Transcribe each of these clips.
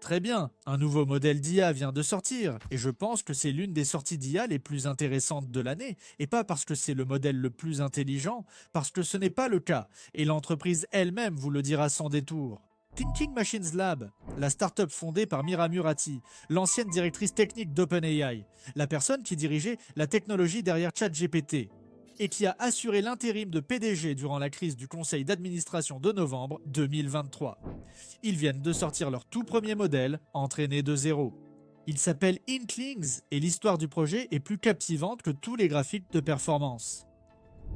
Très bien, un nouveau modèle d'IA vient de sortir, et je pense que c'est l'une des sorties d'IA les plus intéressantes de l'année, et pas parce que c'est le modèle le plus intelligent, parce que ce n'est pas le cas, et l'entreprise elle-même vous le dira sans détour. Thinking Machines Lab, la start-up fondée par Mira Murati, l'ancienne directrice technique d'OpenAI, la personne qui dirigeait la technologie derrière ChatGPT, et qui a assuré l'intérim de PDG durant la crise du conseil d'administration de novembre 2023. Ils viennent de sortir leur tout premier modèle, entraîné de zéro. Il s'appelle Inklings et l'histoire du projet est plus captivante que tous les graphiques de performance.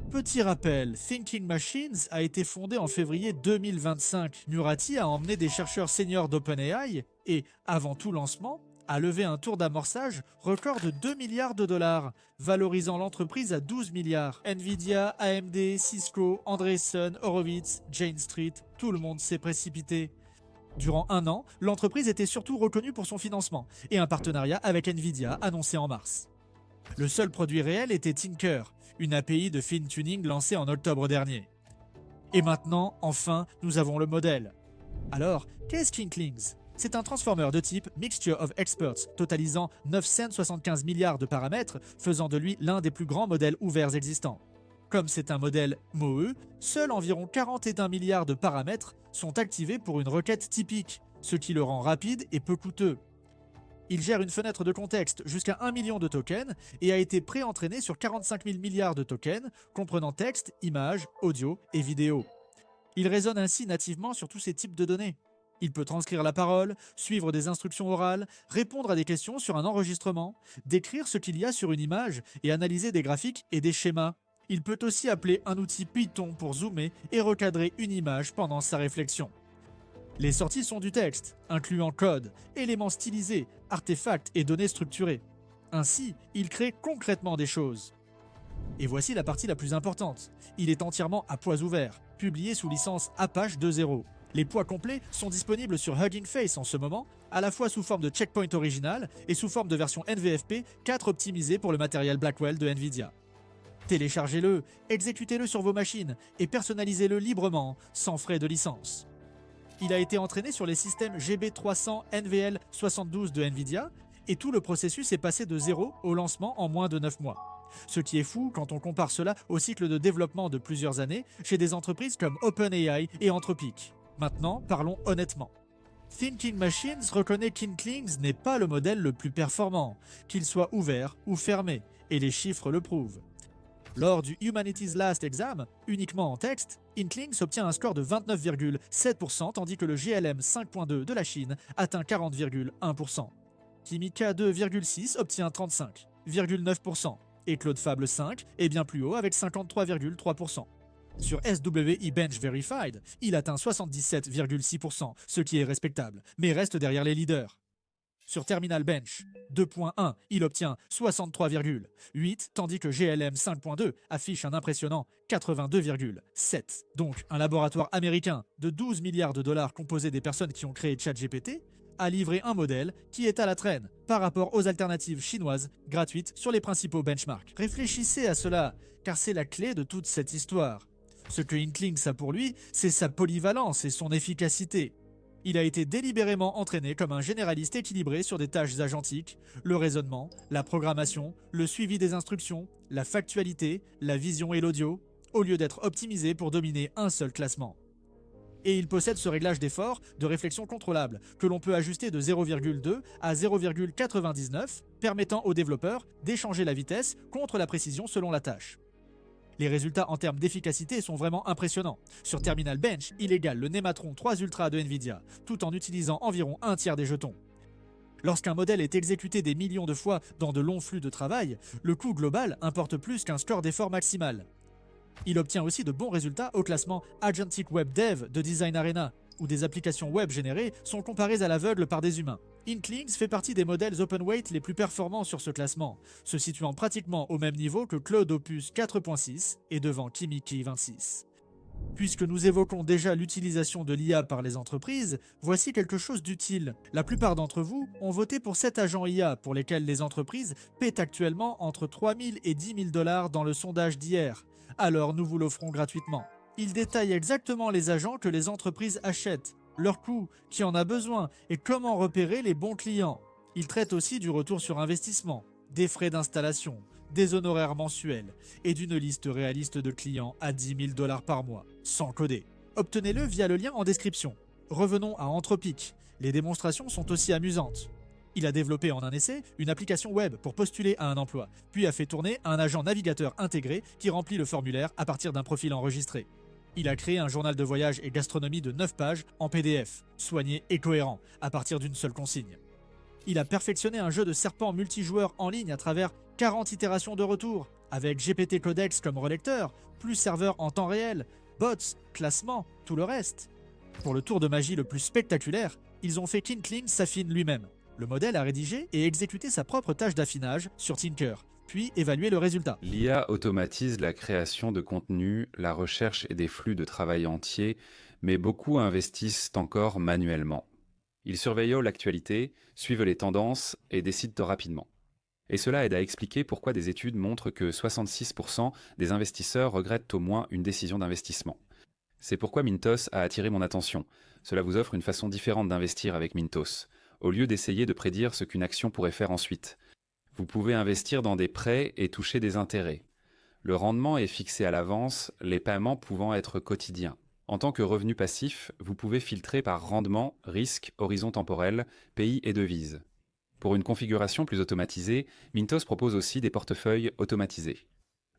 Petit rappel, Thinking Machines a été fondé en février 2025. Murati a emmené des chercheurs seniors d'OpenAI et, avant tout lancement, a levé un tour d'amorçage record de 2 milliards de dollars, valorisant l'entreprise à 12 milliards. Nvidia, AMD, Cisco, Andreessen, Horowitz, Jane Street, tout le monde s'est précipité. Durant un an, l'entreprise était surtout reconnue pour son financement et un partenariat avec Nvidia annoncé en mars. Le seul produit réel était Tinker, une API de fine-tuning lancée en octobre dernier. Et maintenant, enfin, nous avons le modèle. Alors, qu'est-ce qu'Inklings ? C'est un transformer de type Mixture of Experts, totalisant 975 milliards de paramètres, faisant de lui l'un des plus grands modèles ouverts existants. Comme c'est un modèle MoE, seuls environ 41 milliards de paramètres sont activés pour une requête typique, ce qui le rend rapide et peu coûteux. Il gère une fenêtre de contexte jusqu'à 1 million de tokens et a été pré-entraîné sur 45 000 milliards de tokens, comprenant texte, images, audio et vidéo. Il raisonne ainsi nativement sur tous ces types de données. Il peut transcrire la parole, suivre des instructions orales, répondre à des questions sur un enregistrement, décrire ce qu'il y a sur une image et analyser des graphiques et des schémas. Il peut aussi appeler un outil Python pour zoomer et recadrer une image pendant sa réflexion. Les sorties sont du texte, incluant code, éléments stylisés, artefacts et données structurées. Ainsi, il crée concrètement des choses. Et voici la partie la plus importante. Il est entièrement à poids ouverts, publié sous licence Apache 2.0. Les poids complets sont disponibles sur Hugging Face en ce moment, à la fois sous forme de checkpoint original et sous forme de version NVFP 4 optimisée pour le matériel Blackwell de Nvidia. Téléchargez-le, exécutez-le sur vos machines et personnalisez-le librement, sans frais de licence. Il a été entraîné sur les systèmes GB300 NVL72 de Nvidia et tout le processus est passé de 0 au lancement en moins de 9 mois. Ce qui est fou quand on compare cela au cycle de développement de plusieurs années chez des entreprises comme OpenAI et Anthropic. Maintenant, parlons honnêtement. Thinking Machines reconnaît qu'Inklings n'est pas le modèle le plus performant, qu'il soit ouvert ou fermé, et les chiffres le prouvent. Lors du Humanities Last Exam, uniquement en texte, Inklings obtient un score de 29,7% tandis que le GLM 5.2 de la Chine atteint 40,1%. Kimika 2,6 obtient 35,9% et Claude Fable 5 est bien plus haut avec 53,3%. Sur SWI Bench Verified, il atteint 77,6%, ce qui est respectable, mais reste derrière les leaders. Sur Terminal Bench 2.1, il obtient 63,8, tandis que GLM 5.2 affiche un impressionnant 82,7. Donc, un laboratoire américain de 12 milliards de dollars composé des personnes qui ont créé ChatGPT a livré un modèle qui est à la traîne par rapport aux alternatives chinoises gratuites sur les principaux benchmarks. Réfléchissez à cela, car c'est la clé de toute cette histoire. Ce que Inklings a pour lui, c'est sa polyvalence et son efficacité. Il a été délibérément entraîné comme un généraliste équilibré sur des tâches agentiques, le raisonnement, la programmation, le suivi des instructions, la factualité, la vision et l'audio, au lieu d'être optimisé pour dominer un seul classement. Et il possède ce réglage d'effort de réflexion contrôlable, que l'on peut ajuster de 0,2 à 0,99, permettant aux développeurs d'échanger la vitesse contre la précision selon la tâche. Les résultats en termes d'efficacité sont vraiment impressionnants. Sur Terminal Bench, il égale le Nematron 3 Ultra de Nvidia, tout en utilisant environ un tiers des jetons. Lorsqu'un modèle est exécuté des millions de fois dans de longs flux de travail, le coût global importe plus qu'un score d'effort maximal. Il obtient aussi de bons résultats au classement Agentic Web Dev de Design Arena, où des applications web générées sont comparées à l'aveugle par des humains. Inklings fait partie des modèles open weight les plus performants sur ce classement, se situant pratiquement au même niveau que Claude Opus 4.6 et devant Kimiki 26. Puisque nous évoquons déjà l'utilisation de l'IA par les entreprises, voici quelque chose d'utile. La plupart d'entre vous ont voté pour 7 agents IA pour lesquels les entreprises paient actuellement entre 3 000 et 10 000 dollars dans le sondage d'hier. Alors nous vous l'offrons gratuitement. Il détaille exactement les agents que les entreprises achètent. leur coût, qui en a besoin et comment repérer les bons clients. Ils traitent aussi du retour sur investissement, des frais d'installation, des honoraires mensuels et d'une liste réaliste de clients à 10 000 $ par mois, sans coder. Obtenez-le via le lien en description. Revenons à Anthropic. Les démonstrations sont aussi amusantes. Il a développé en un essai une application web pour postuler à un emploi, puis a fait tourner un agent navigateur intégré qui remplit le formulaire à partir d'un profil enregistré. Il a créé un journal de voyage et gastronomie de 9 pages en PDF, soigné et cohérent, à partir d'une seule consigne. Il a perfectionné un jeu de serpent multijoueur en ligne à travers 40 itérations de retour, avec GPT Codex comme relecteur, plus serveur en temps réel, bots, classement, tout le reste. Pour le tour de magie le plus spectaculaire, ils ont fait qu'Inkling s'affine lui-même. Le modèle a rédigé et exécuté sa propre tâche d'affinage sur Tinker, puis évalué le résultat. L'IA automatise la création de contenu, la recherche et des flux de travail entiers, mais beaucoup investissent encore manuellement. Ils surveillent l'actualité, suivent les tendances et décident rapidement. Et cela aide à expliquer pourquoi des études montrent que 66% des investisseurs regrettent au moins une décision d'investissement. C'est pourquoi Mintos a attiré mon attention. Cela vous offre une façon différente d'investir avec Mintos, au lieu d'essayer de prédire ce qu'une action pourrait faire ensuite. Vous pouvez investir dans des prêts et toucher des intérêts. Le rendement est fixé à l'avance, les paiements pouvant être quotidiens. En tant que revenu passif, vous pouvez filtrer par rendement, risque, horizon temporel, pays et devise. Pour une configuration plus automatisée, Mintos propose aussi des portefeuilles automatisés.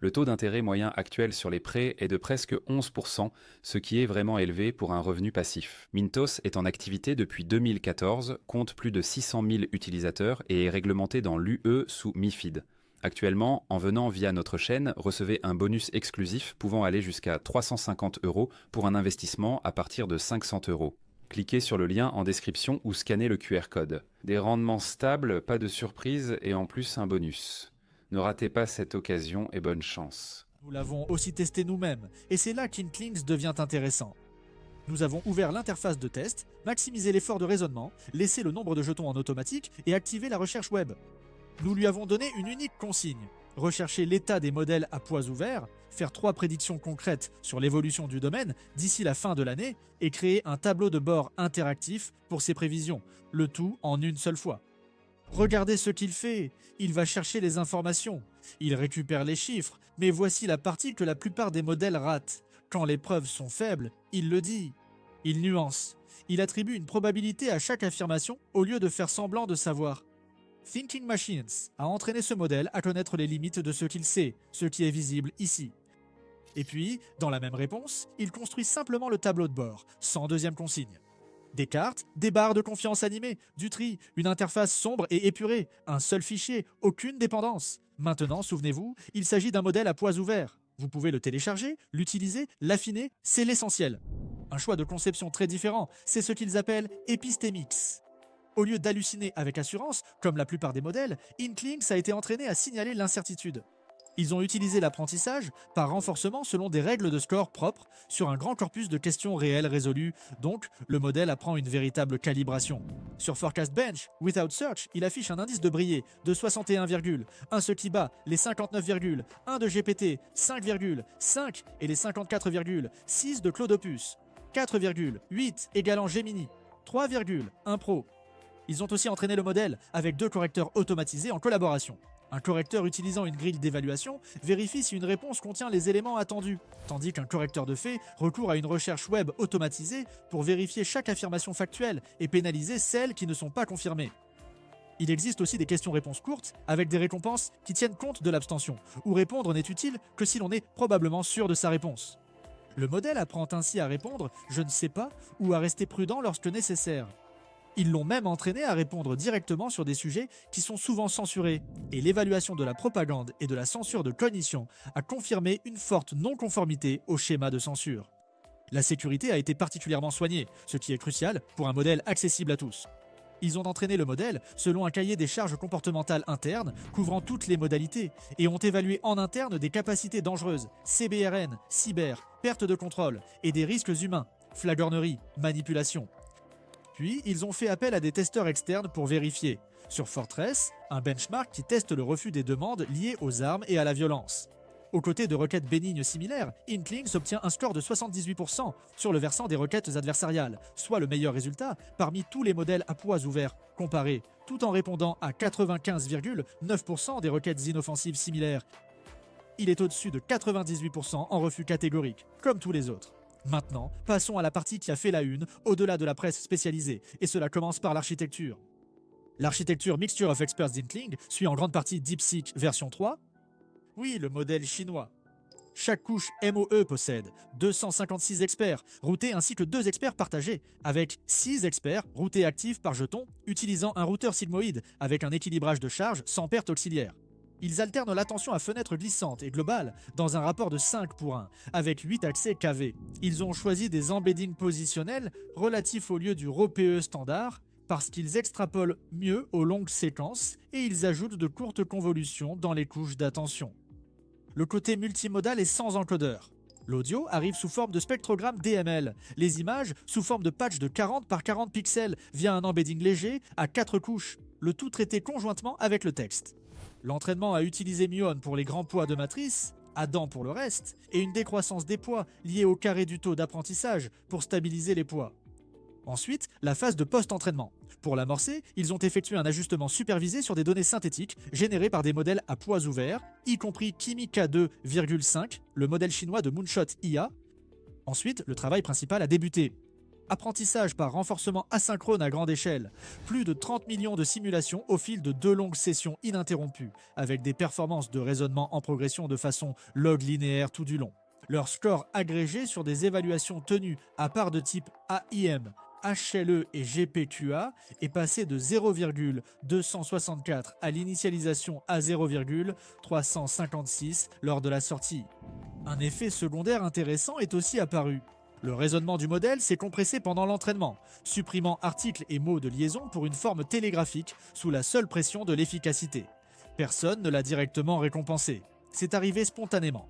Le taux d'intérêt moyen actuel sur les prêts est de presque 11%, ce qui est vraiment élevé pour un revenu passif. Mintos est en activité depuis 2014, compte plus de 600 000 utilisateurs et est réglementé dans l'UE sous MiFID. Actuellement, en venant via notre chaîne, recevez un bonus exclusif pouvant aller jusqu'à 350 € pour un investissement à partir de 500 €. Cliquez sur le lien en description ou scannez le QR code. Des rendements stables, pas de surprise et en plus un bonus. Ne ratez pas cette occasion et bonne chance. Nous l'avons aussi testé nous-mêmes, et c'est là qu'Inklings devient intéressant. Nous avons ouvert l'interface de test, maximisé l'effort de raisonnement, laissé le nombre de jetons en automatique et activé la recherche web. Nous lui avons donné une unique consigne: rechercher l'état des modèles à poids ouverts, faire 3 prédictions concrètes sur l'évolution du domaine d'ici la fin de l'année et créer un tableau de bord interactif pour ces prévisions, le tout en une seule fois. Regardez ce qu'il fait, il va chercher les informations, il récupère les chiffres, mais voici la partie que la plupart des modèles ratent. Quand les preuves sont faibles, il le dit. Il nuance, il attribue une probabilité à chaque affirmation au lieu de faire semblant de savoir. Thinking Machines a entraîné ce modèle à connaître les limites de ce qu'il sait, ce qui est visible ici. Et puis, dans la même réponse, il construit simplement le tableau de bord, sans deuxième consigne. Des cartes, des barres de confiance animées, du tri, une interface sombre et épurée, un seul fichier, aucune dépendance. Maintenant, souvenez-vous, il s'agit d'un modèle à poids ouverts. Vous pouvez le télécharger, l'utiliser, l'affiner, c'est l'essentiel. Un choix de conception très différent, c'est ce qu'ils appellent épistémix. Au lieu d'halluciner avec assurance, comme la plupart des modèles, Inklings a été entraîné à signaler l'incertitude. Ils ont utilisé l'apprentissage par renforcement selon des règles de score propres sur un grand corpus de questions réelles résolues, donc le modèle apprend une véritable calibration. Sur Forecast Bench, Without Search, il affiche un indice de Brier de 61, ce qui bat les 59, 1 de GPT, 5,5 et les 54,6 de Claudeopus, 4,8 égalant Gemini, 3,1 Pro. Ils ont aussi entraîné le modèle avec 2 correcteurs automatisés en collaboration. Un correcteur utilisant une grille d'évaluation vérifie si une réponse contient les éléments attendus, tandis qu'un correcteur de faits recourt à une recherche web automatisée pour vérifier chaque affirmation factuelle et pénaliser celles qui ne sont pas confirmées. Il existe aussi des questions-réponses courtes avec des récompenses qui tiennent compte de l'abstention, où répondre n'est utile que si l'on est probablement sûr de sa réponse. Le modèle apprend ainsi à répondre « je ne sais pas » ou à rester prudent lorsque nécessaire. Ils l'ont même entraîné à répondre directement sur des sujets qui sont souvent censurés, et l'évaluation de la propagande et de la censure de cognition a confirmé une forte non-conformité au schéma de censure. La sécurité a été particulièrement soignée, ce qui est crucial pour un modèle accessible à tous. Ils ont entraîné le modèle selon un cahier des charges comportementales internes couvrant toutes les modalités et ont évalué en interne des capacités dangereuses, CBRN, cyber, perte de contrôle et des risques humains, flagornerie, manipulation. Puis, ils ont fait appel à des testeurs externes pour vérifier. Sur Fortress, un benchmark qui teste le refus des demandes liées aux armes et à la violence. Aux côtés de requêtes bénignes similaires, Inklings obtient un score de 78% sur le versant des requêtes adversariales, soit le meilleur résultat parmi tous les modèles à poids ouverts comparés, tout en répondant à 95,9% des requêtes inoffensives similaires. Il est au-dessus de 98% en refus catégorique, comme tous les autres. Maintenant, passons à la partie qui a fait la une, au-delà de la presse spécialisée, et cela commence par l'architecture. L'architecture Mixture of Experts d'Inkling suit en grande partie DeepSeek version 3. Oui, le modèle chinois. Chaque couche MOE possède 256 experts routés ainsi que 2 experts partagés, avec 6 experts routés actifs par jeton, utilisant un routeur sigmoïde avec un équilibrage de charge sans perte auxiliaire. Ils alternent l'attention à fenêtre glissante et globale dans un rapport de 5 pour 1, avec 8 accès KV. Ils ont choisi des embeddings positionnels relatifs au lieu du RAW-PE standard, parce qu'ils extrapolent mieux aux longues séquences et ils ajoutent de courtes convolutions dans les couches d'attention. Le côté multimodal est sans encodeur. L'audio arrive sous forme de spectrogramme DML, les images sous forme de patch de 40 par 40 pixels via un embedding léger à 4 couches, le tout traité conjointement avec le texte. L'entraînement a utilisé Muon pour les grands poids de matrice, Adam pour le reste, et une décroissance des poids liée au carré du taux d'apprentissage pour stabiliser les poids. Ensuite, la phase de post-entraînement. Pour l'amorcer, ils ont effectué un ajustement supervisé sur des données synthétiques générées par des modèles à poids ouverts, y compris Kimi K2,5, le modèle chinois de Moonshot IA. Ensuite, le travail principal a débuté. Apprentissage par renforcement asynchrone à grande échelle. Plus de 30 millions de simulations au fil de 2 longues sessions ininterrompues, avec des performances de raisonnement en progression de façon log linéaire tout du long. Leur score agrégé sur des évaluations tenues à part de type AIM, HLE et GPQA est passé de 0,264 à l'initialisation à 0,356 lors de la sortie. Un effet secondaire intéressant est aussi apparu. Le raisonnement du modèle s'est compressé pendant l'entraînement, supprimant articles et mots de liaison pour une forme télégraphique sous la seule pression de l'efficacité. Personne ne l'a directement récompensé. C'est arrivé spontanément.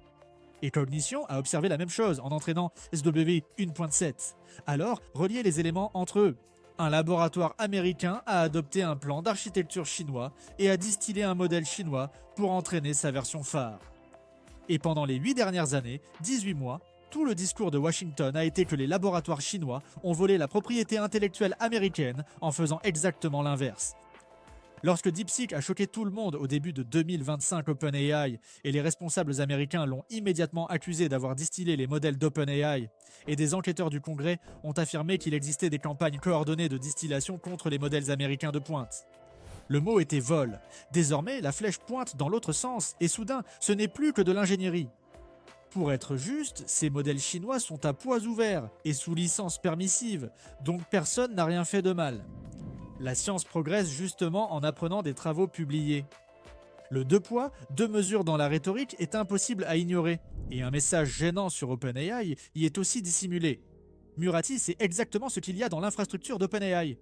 Et Cognition a observé la même chose en entraînant SW 1.7. Alors, relier les éléments entre eux. Un laboratoire américain a adopté un plan d'architecture chinois et a distillé un modèle chinois pour entraîner sa version phare. Et pendant les 8 dernières années, 18 mois, tout le discours de Washington a été que les laboratoires chinois ont volé la propriété intellectuelle américaine en faisant exactement l'inverse. Lorsque DeepSeek a choqué tout le monde au début de 2025 OpenAI et les responsables américains l'ont immédiatement accusé d'avoir distillé les modèles d'OpenAI, et des enquêteurs du Congrès ont affirmé qu'il existait des campagnes coordonnées de distillation contre les modèles américains de pointe. Le mot était vol. Désormais, la flèche pointe dans l'autre sens et soudain, ce n'est plus que de l'ingénierie. Pour être juste, ces modèles chinois sont à poids ouverts et sous licence permissive, donc personne n'a rien fait de mal. La science progresse justement en apprenant des travaux publiés. Le 2 poids, 2 mesures dans la rhétorique est impossible à ignorer, et un message gênant sur OpenAI y est aussi dissimulé. Murati, c'est exactement ce qu'il y a dans l'infrastructure d'OpenAI.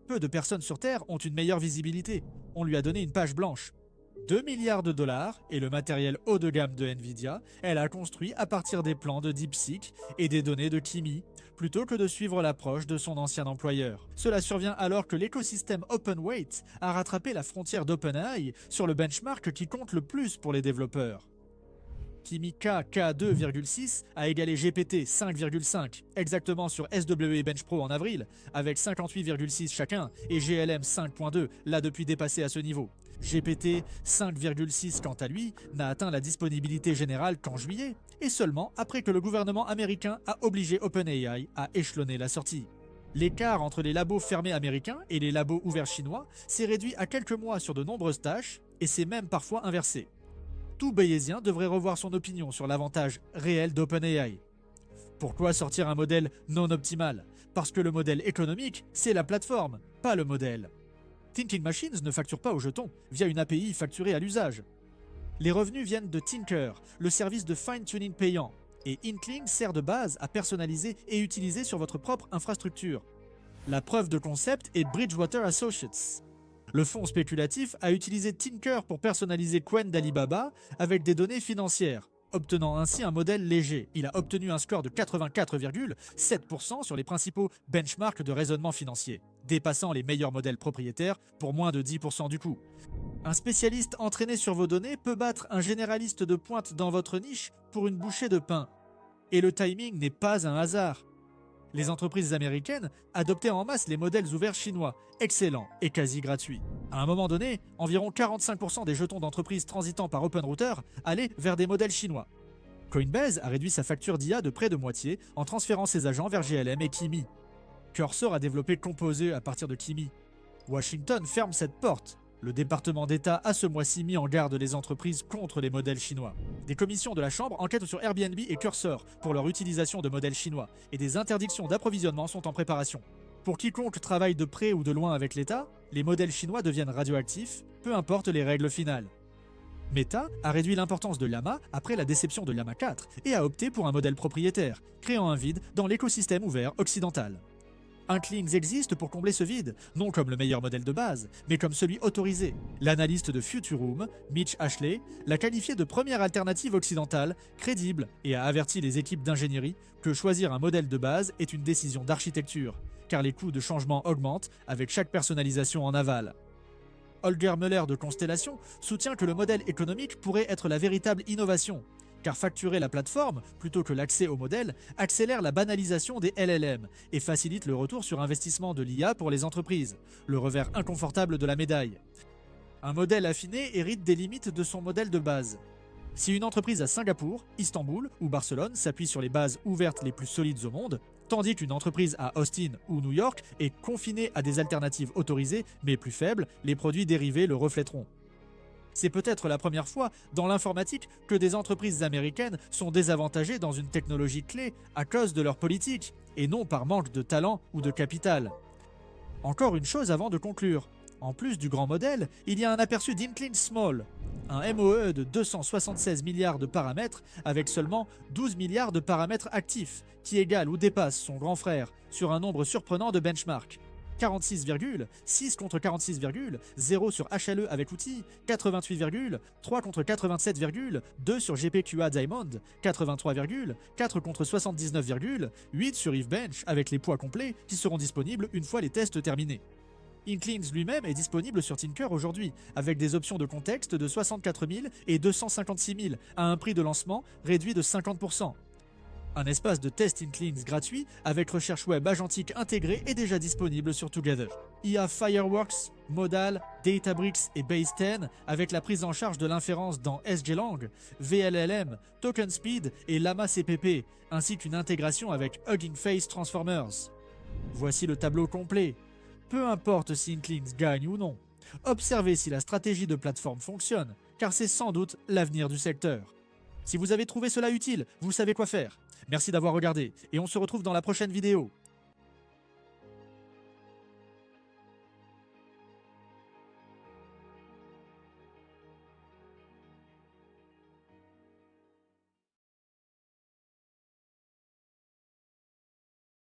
Peu de personnes sur Terre ont une meilleure visibilité. On lui a donné une page blanche. 2 milliards de dollars et le matériel haut de gamme de Nvidia, elle a construit à partir des plans de DeepSeek et des données de Kimi, plutôt que de suivre l'approche de son ancien employeur. Cela survient alors que l'écosystème OpenWeight a rattrapé la frontière d'OpenAI sur le benchmark qui compte le plus pour les développeurs. Kimi K2,6 a égalé GPT 5,5 exactement sur SWE Bench Pro en avril, avec 58,6 chacun, et GLM 5.2 l'a depuis dépassé à ce niveau. GPT 5,6 quant à lui n'a atteint la disponibilité générale qu'en juillet, et seulement après que le gouvernement américain a obligé OpenAI à échelonner la sortie. L'écart entre les labos fermés américains et les labos ouverts chinois s'est réduit à quelques mois sur de nombreuses tâches, et s'est même parfois inversé. Tout bayésien devrait revoir son opinion sur l'avantage réel d'OpenAI. Pourquoi sortir un modèle non optimal? Parce que le modèle économique, c'est la plateforme, pas le modèle. Thinking Machines ne facture pas au jeton, via une API facturée à l'usage. Les revenus viennent de Tinker, le service de fine-tuning payant, et Inkling sert de base à personnaliser et utiliser sur votre propre infrastructure. La preuve de concept est Bridgewater Associates. Le fonds spéculatif a utilisé Tinker pour personnaliser Qwen d'Alibaba avec des données financières, obtenant ainsi un modèle léger. Il a obtenu un score de 84,7% sur les principaux benchmarks de raisonnement financier, dépassant les meilleurs modèles propriétaires pour moins de 10% du coût. Un spécialiste entraîné sur vos données peut battre un généraliste de pointe dans votre niche pour une bouchée de pain. Et le timing n'est pas un hasard. Les entreprises américaines adoptaient en masse les modèles ouverts chinois, excellents et quasi gratuits. À un moment donné, environ 45% des jetons d'entreprises transitant par OpenRouter allaient vers des modèles chinois. Coinbase a réduit sa facture d'IA de près de moitié en transférant ses agents vers GLM et Kimi. Cursor a développé Composé à partir de Kimi. Washington ferme cette porte. Le département d'État a ce mois-ci mis en garde les entreprises contre les modèles chinois. Des commissions de la Chambre enquêtent sur Airbnb et Cursor pour leur utilisation de modèles chinois, et des interdictions d'approvisionnement sont en préparation. Pour quiconque travaille de près ou de loin avec l'État, les modèles chinois deviennent radioactifs, peu importe les règles finales. Meta a réduit l'importance de Llama après la déception de Llama 4 et a opté pour un modèle propriétaire, créant un vide dans l'écosystème ouvert occidental. Inklings existe pour combler ce vide, non comme le meilleur modèle de base, mais comme celui autorisé. L'analyste de Futurum, Mitch Ashley, l'a qualifié de première alternative occidentale, crédible, et a averti les équipes d'ingénierie que choisir un modèle de base est une décision d'architecture, car les coûts de changement augmentent avec chaque personnalisation en aval. Holger Muller de Constellation soutient que le modèle économique pourrait être la véritable innovation, car facturer la plateforme, plutôt que l'accès au modèle, accélère la banalisation des LLM et facilite le retour sur investissement de l'IA pour les entreprises, le revers inconfortable de la médaille. Un modèle affiné hérite des limites de son modèle de base. Si une entreprise à Singapour, Istanbul ou Barcelone s'appuie sur les bases ouvertes les plus solides au monde, tandis qu'une entreprise à Austin ou New York est confinée à des alternatives autorisées mais plus faibles, les produits dérivés le reflèteront. C'est peut-être la première fois dans l'informatique que des entreprises américaines sont désavantagées dans une technologie clé à cause de leur politique, et non par manque de talent ou de capital. Encore une chose avant de conclure. En plus du grand modèle, il y a un aperçu d'Inklings Small, un MOE de 276 milliards de paramètres avec seulement 12 milliards de paramètres actifs, qui égale ou dépasse son grand frère sur un nombre surprenant de benchmarks. 46,6 contre 46,0 sur HLE avec outil, 88,3 contre 87,2 sur GPQA Diamond, 83,4 contre 79,8 sur EveBench avec les poids complets qui seront disponibles une fois les tests terminés. Inklings lui-même est disponible sur Tinker aujourd'hui, avec des options de contexte de 64 000 et 256 000 à un prix de lancement réduit de 50%. Un espace de test Inklings gratuit avec recherche web agentique intégrée est déjà disponible sur Together. IA Fireworks, Modal, Databricks et Base 10 avec la prise en charge de l'inférence dans SGLang, VLLM, Token Speed et Llama CPP, ainsi qu'une intégration avec Hugging Face Transformers. Voici le tableau complet. Peu importe si Inklings gagne ou non, observez si la stratégie de plateforme fonctionne, car c'est sans doute l'avenir du secteur. Si vous avez trouvé cela utile, vous savez quoi faire. Merci d'avoir regardé, et on se retrouve dans la prochaine vidéo.